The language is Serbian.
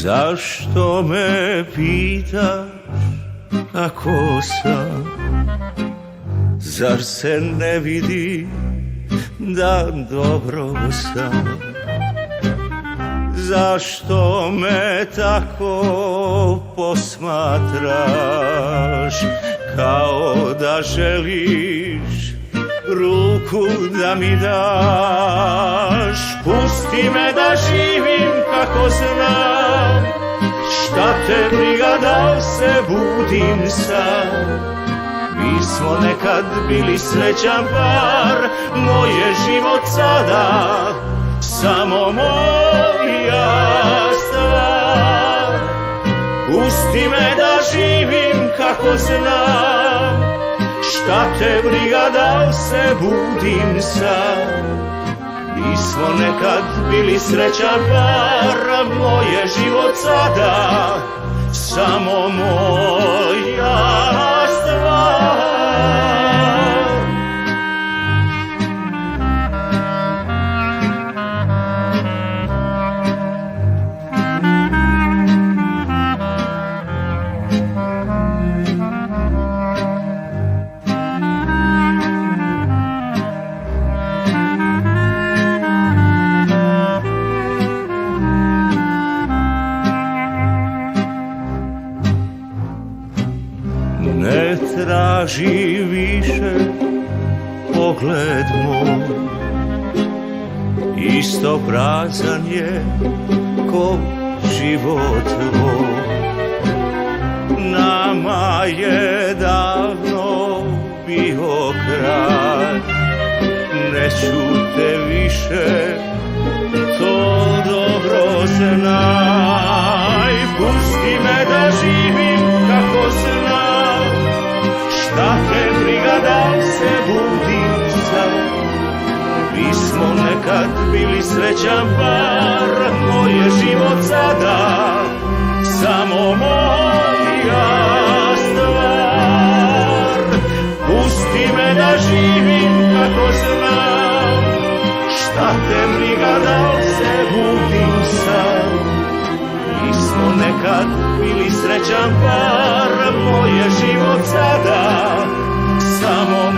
Zašto me pitaš kako sam? Zar se ne vidi da dobro sam? Zašto me tako posmatraš, kao da želiš ruku da mi daš? Pusti me da živim kako znam, šta te briga da li se budim sam. Mi smo nekad bili srećan par, moj je život sada samo moja stvar. Pusti me da živim kako znam, šta te briga da li se budim sam. Mi smo nekad bili srećan par, a moj je život sada samo moja stvar. Ne traži više pogled moj, isto prazan je ko život tvoj. Nama je davno bio kraj, neću te više, to dobro znaj. Pusti me da živim kako znam, šta te briga da li se budim sam. Mi smo nekad bili srećan par, moj je život sada samo moja stvar. Pusti me da živim kako znam, šta te briga da li se budim sam. Mi smo nekad bili srećan par, moj je život sada samo